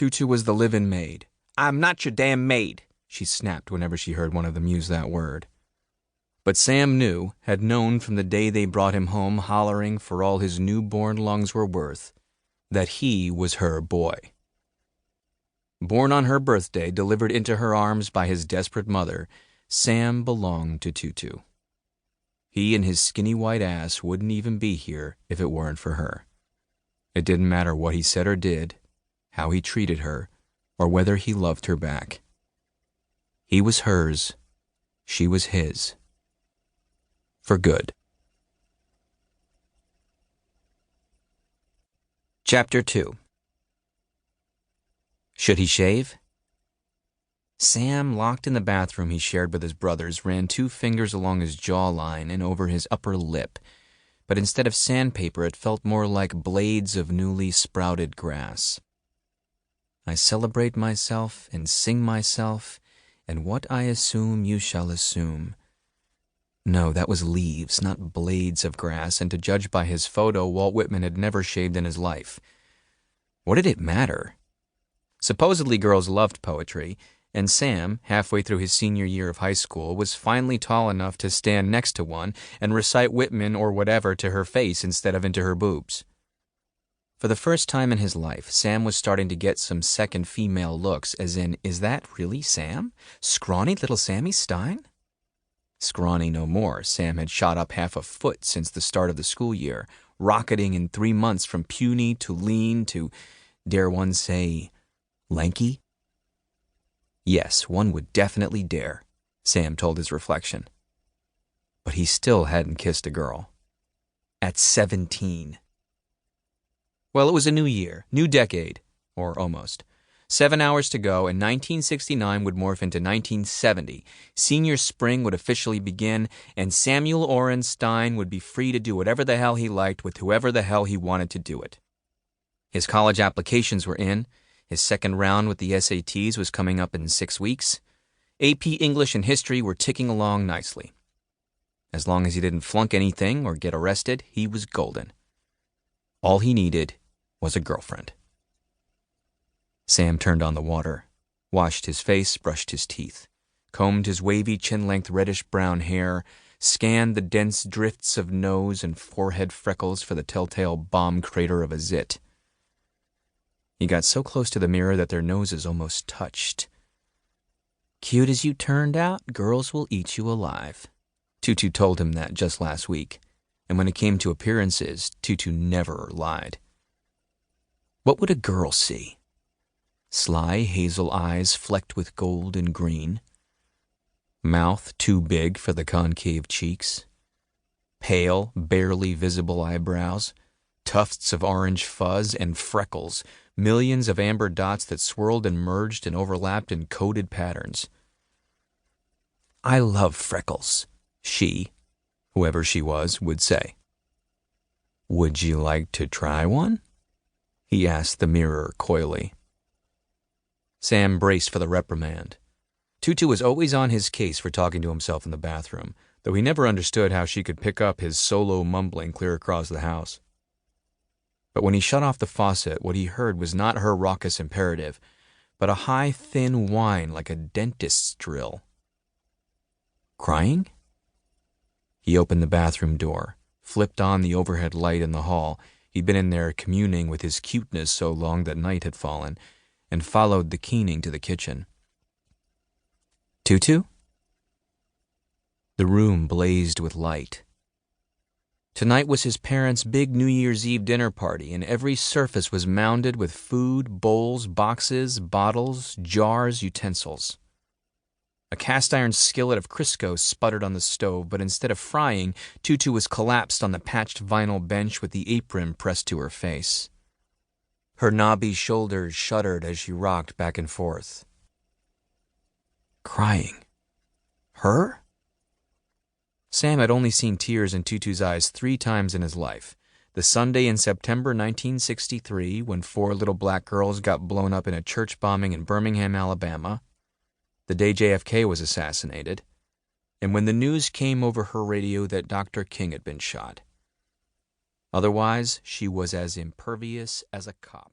Tutu was the live-in maid. "I'm not your damn maid," she snapped whenever she heard one of them use that word. But Sam had known from the day they brought him home hollering for all his newborn lungs were worth, that he was her boy. Born on her birthday, delivered into her arms by his desperate mother, Sam belonged to Tutu. He and his skinny white ass wouldn't even be here if it weren't for her. It didn't matter what he said or did, how he treated her, or whether he loved her back. He was hers, she was his. For good. Chapter 2. Should he shave? Sam, locked in the bathroom he shared with his brothers, ran 2 fingers along his jawline and over his upper lip, but instead of sandpaper it felt more like blades of newly sprouted grass. I celebrate myself and sing myself, and what I assume you shall assume. No, that was leaves, not blades of grass, and to judge by his photo, Walt Whitman had never shaved in his life. What did it matter? Supposedly girls loved poetry, and Sam, halfway through his senior year of high school, was finally tall enough to stand next to one and recite Whitman or whatever to her face instead of into her boobs. For the first time in his life, Sam was starting to get some second female looks, as in, is that really Sam? Scrawny little Sammy Stein? Scrawny no more. Sam had shot up half a foot since the start of the school year, rocketing in 3 months from puny to lean to, dare one say, lanky? Yes, one would definitely dare, Sam told his reflection. But he still hadn't kissed a girl. At 17. Well, it was a new year, new decade, or almost. 7 hours to go, and 1969 would morph into 1970. Senior spring would officially begin, and Samuel Oren Stein would be free to do whatever the hell he liked with whoever the hell he wanted to do it. His college applications were in. His second round with the SATs was coming up in 6 weeks. AP English and History were ticking along nicely. As long as he didn't flunk anything or get arrested, he was golden. All he needed was a girlfriend. Sam turned on the water, washed his face, brushed his teeth, combed his wavy chin-length reddish-brown hair, scanned the dense drifts of nose and forehead freckles for the telltale bomb crater of a zit. He got so close to the mirror that their noses almost touched. Cute as you turned out, girls will eat you alive. Tutu told him that just last week, and when it came to appearances, Tutu never lied. What would a girl see? Sly hazel eyes flecked with gold and green. Mouth too big for the concave cheeks. Pale, barely visible eyebrows. Tufts of orange fuzz and freckles. Millions of amber dots that swirled and merged and overlapped in coded patterns. I love freckles, she, whoever she was, would say. Would you like to try one? He asked the mirror coyly. Sam braced for the reprimand. Tutu was always on his case for talking to himself in the bathroom, though he never understood how she could pick up his solo mumbling clear across the house. But when he shut off the faucet, what he heard was not her raucous imperative, but a high, thin whine like a dentist's drill. Crying? He opened the bathroom door, flipped on the overhead light in the hall. He'd been in there communing with his cuteness so long that night had fallen, and followed the keening to the kitchen. Tutu? The room blazed with light. Tonight was his parents' big New Year's Eve dinner party, and every surface was mounded with food, bowls, boxes, bottles, jars, utensils. A cast-iron skillet of Crisco sputtered on the stove, but instead of frying, Tutu was collapsed on the patched vinyl bench with the apron pressed to her face. Her knobby shoulders shuddered as she rocked back and forth. Crying. Her? Sam had only seen tears in Tutu's eyes 3 times in his life. The Sunday in September 1963, when 4 little black girls got blown up in a church bombing in Birmingham, Alabama. The day JFK was assassinated. And when the news came over her radio that Dr. King had been shot. Otherwise, she was as impervious as a cop.